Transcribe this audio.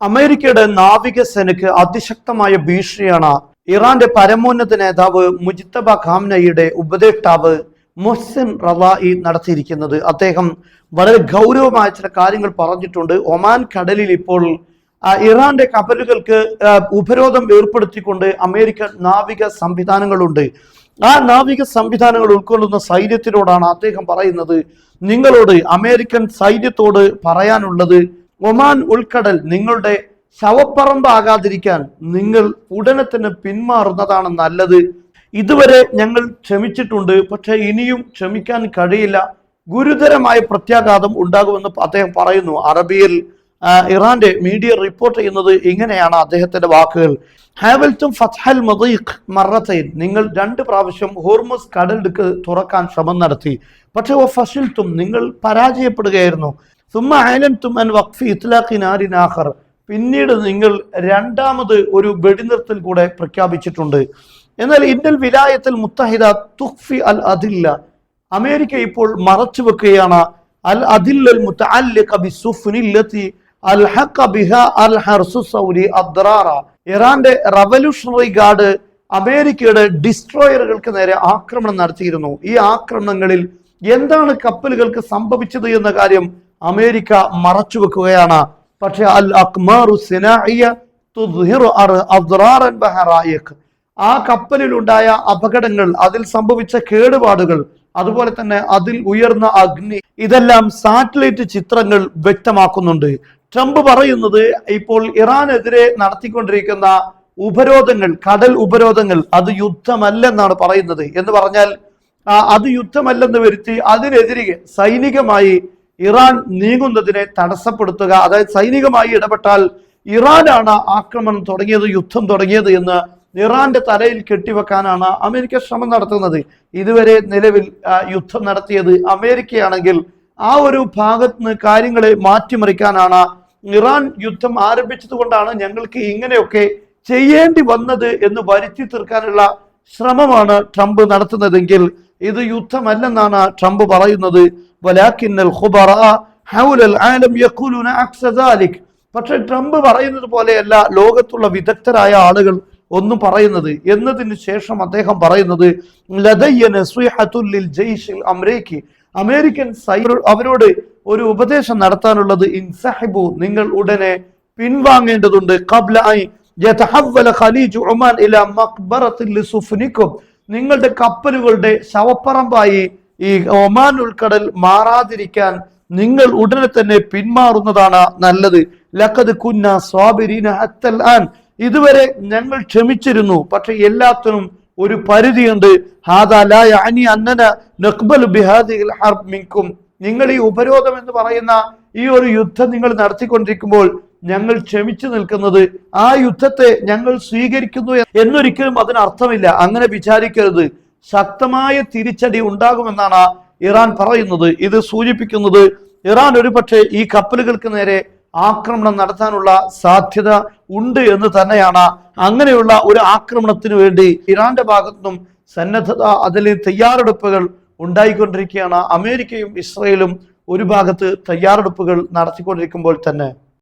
അമേരിക്കയുടെ നാവികസേനയ്ക്ക് അതിശക്തമായ ഭീഷണിയാണ് ഇറാന്റെ പരമോന്നത നേതാവ് മുജ്തബ ഖാംനയുടെ ഉപദേഷ്ടാവ് മൊഹ്സിൻ റളായി നടത്തിയിരിക്കുന്നത്. അദ്ദേഹം വളരെ ഗൗരവമായ ചില കാര്യങ്ങൾ പറഞ്ഞിട്ടുണ്ട്. ഒമാൻ കടലിൽ ഇപ്പോൾ ഇറാന്റെ കപ്പലുകൾക്ക് ഉപരോധം ഏർപ്പെടുത്തിക്കൊണ്ട് അമേരിക്കൻ നാവിക സംവിധാനങ്ങളുണ്ട്. ആ നാവിക സംവിധാനങ്ങൾ ഉൾക്കൊള്ളുന്ന സൈന്യത്തിനോടാണ് അദ്ദേഹം പറയുന്നത്, നിങ്ങളോട് അമേരിക്കൻ സൈന്യത്തോട് പറയാനുള്ളത്, ഒമാൻ ഉൾക്കടൽ നിങ്ങളുടെ ശവപ്പറമ്പാകാതിരിക്കാൻ നിങ്ങൾ ഉടനെ തന്നെ പിന്മാറുന്നതാണ് നല്ലത്. ഇതുവരെ ഞങ്ങൾ ക്ഷമിച്ചിട്ടുണ്ട്, പക്ഷെ ഇനിയും ക്ഷമിക്കാൻ കഴിയില്ല. ഗുരുതരമായ പ്രത്യാഘാതം ഉണ്ടാകുമെന്ന് അദ്ദേഹം പറയുന്നു. അറബിയിൽ ഇറാന്റെ മീഡിയ റിപ്പോർട്ട് ചെയ്യുന്നത് ഇങ്ങനെയാണ് അദ്ദേഹത്തിന്റെ വാക്കുകൾ. ഹാവൽത്തും ഫത്ഹൽ മദീഖ് മറത്തൈൻ, നിങ്ങൾ 2 പ്രാവശ്യം ഹോർമുസ് കടലിടുക്ക് തുറക്കാൻ ശ്രമം നടത്തി, പക്ഷെ ഫശിൽത്തും, നിങ്ങൾ പരാജയപ്പെടുകയായിരുന്നു. സുമ്മ അയലൻതും അൻ വഖഫി ഇത്ലാഖി നാരിൻ ആഖർ, പിന്നീട് നിങ്ങൾ 2ാമത് ഒരു വെടിനിർത്തൽ കൂടെ പ്രഖ്യാപിച്ചിട്ടുണ്ട്. എന്നാൽ ഇന്നൽ വിലായത്തിൽ മുത്തഹിദ തുഖ്ഫി അൽ അദില്ല, അമേരിക്ക ഇപ്പോൾ മറച്ചു വെക്കുകയാണ് അൽ അദില്ലൽ മുതഅല്ലിഖ ബിസുഫ്നില്ലതി അൽഹഖ ബിഹാ അൽ ഹർസു സൗദി അദ്റാറ. ഇറാന്റെ റവല്യൂഷണറി ഗാർഡ് അമേരിക്കയുടെ ഡിസ്ട്രോയറുകൾക്ക് നേരെ ആക്രമണം നടത്തിയിരുന്നു. ഈ ആക്രമണങ്ങളിൽ എന്താണ് കപ്പലുകൾക്ക് സംഭവിച്ചത് എന്ന കാര്യം അമേരിക്ക മറച്ചു വെക്കുകയാണ്. പക്ഷെ അൽ അഖ്മാറു സിനാഇയ തുദ്ഹിറു അദ്റാറൻ ബഹറായിഖ്, ആ കപ്പലിലുണ്ടായ അപകടങ്ങൾ, അതിൽ സംഭവിച്ച കേടുപാടുകൾ, അതുപോലെ തന്നെ അതിൽ ഉയർന്ന അഗ്നി, ഇതെല്ലാം സാറ്റലൈറ്റ് ചിത്രങ്ങൾ വ്യക്തമാക്കുന്നുണ്ട്. ട്രംപ് പറയുന്നത് ഇപ്പോൾ ഇറാനെതിരെ നടത്തിക്കൊണ്ടിരിക്കുന്ന ഉപരോധങ്ങൾ, കടൽ ഉപരോധങ്ങൾ, അത് യുദ്ധമല്ലെന്നാണ് പറയുന്നത്. എന്ന് പറഞ്ഞാൽ അത് യുദ്ധമല്ലെന്ന് വരുത്തി അതിനെതിരെ സൈനികമായി ഇറാൻ നീങ്ങുന്നതിനെ തടസ്സപ്പെടുത്തുക, അതായത് സൈനികമായി ഇടപെട്ടാൽ ഇറാനാണ് ആക്രമണം തുടങ്ങിയത്, യുദ്ധം തുടങ്ങിയത് എന്ന് ഇറാന്റെ തലയിൽ കെട്ടിവെക്കാനാണ് അമേരിക്ക ശ്രമം നടത്തുന്നത്. ഇതുവരെ നിലവിൽ യുദ്ധം നടത്തിയത് അമേരിക്കയാണെങ്കിൽ ആ ഒരു ഭാഗത്ത് നിന്ന് കാര്യങ്ങളെ മാറ്റിമറിക്കാനാണ്, ഇറാൻ യുദ്ധം ആരംഭിച്ചത് കൊണ്ടാണ് ഞങ്ങൾക്ക് ഇങ്ങനെയൊക്കെ ചെയ്യേണ്ടി വന്നത് എന്ന് വരുത്തി തീർക്കാനുള്ള ശ്രമമാണ് ട്രംപ് നടത്തുന്നതെങ്കിൽ ഇത് യുദ്ധമല്ലെന്നാണ് ട്രംപ് പറയുന്നത്. വലാകിന്നൽ ഖുബറാ ഹൗലൽ ആലം യഖൂലുന അക്സ ദാലിക്, പക്ഷെ ട്രംപ് പറയുന്നത് പോലെയല്ല ലോകത്തുള്ള വിദഗ്ധരായ ആളുകൾ ഒന്നും പറയുന്നത്. എന്നതിന് ശേഷം അദ്ദേഹം പറയുന്നത്, ലദയ്യ നസ്വീഹത്തുൽ ലിൽ ജയ്ഷിൽ അമേരിക്കി, അമേരിക്കൻ സൈന്യം അവരോട് ഒരു ഉപദേശം നടത്താനുള്ളത്, ഇൻസഹിബു, നിങ്ങൾ ഉടനെ പിൻവാങ്ങേണ്ടതുണ്ട്. ഖബ്ല ഐ യതഹവ്വല ഖലീജ് ഉമാൻ ഇലാ മഖ്ബറത്തിൽ ലിസുഫ്നികും, നിങ്ങളുടെ കപ്പലുകളുടെ ശവപ്പറമ്പായി ഈ ഒമാൻ ഉൾക്കടൽ മാറാതിരിക്കാൻ നിങ്ങൾ ഉടനെ തന്നെ പിന്മാറുന്നതാണ് നല്ലത്. ലഖദ് കുന്ന സ്വാബിരീന ഹത്തൽ ആൻ, ഇതുവരെ ഞങ്ങൾ ക്ഷമിച്ചിരുന്നു, പക്ഷെ എല്ലാത്തിനും ഒരു പരിധിയുണ്ട്. ഹാദാ ലാ യഅനി അന്നന നഖ്ബലു ബിഹാദിഹിൽ ഹർബ് മിൻകും, നിങ്ങൾ ഈ ഉപരോധം എന്ന് പറയുന്ന ഈ ഒരു യുദ്ധം നിങ്ങൾ നടത്തിക്കൊണ്ടിരിക്കുമ്പോൾ ഞങ്ങൾ ക്ഷമിച്ചു നിൽക്കുന്നത്, ആ യുദ്ധത്തെ ഞങ്ങൾ സ്വീകരിക്കുന്നു എന്നൊരിക്കലും അതിനർത്ഥമില്ല. അങ്ങനെ വിചാരിക്കരുത്. ശക്തമായ തിരിച്ചടി ഉണ്ടാകുമെന്നാണ് ഇറാൻ പറയുന്നത്. ഇത് സൂചിപ്പിക്കുന്നത് ഇറാൻ ഒരുപക്ഷെ ഈ കപ്പലുകൾക്ക് നേരെ ആക്രമണം നടത്താനുള്ള സാധ്യത ഉണ്ട് എന്ന് തന്നെയാണ്. അങ്ങനെയുള്ള ഒരു ആക്രമണത്തിന് വേണ്ടി ഇറാന്റെ ഭാഗത്തുനിന്നും സന്നദ്ധത, അതിൽ തയ്യാറെടുപ്പുകൾ ഉണ്ടായിക്കൊണ്ടിരിക്കുകയാണ്. അമേരിക്കയും ഇസ്രയേലും ഒരു ഭാഗത്ത് തയ്യാറെടുപ്പുകൾ നടത്തിക്കൊണ്ടിരിക്കുമ്പോൾ തന്നെ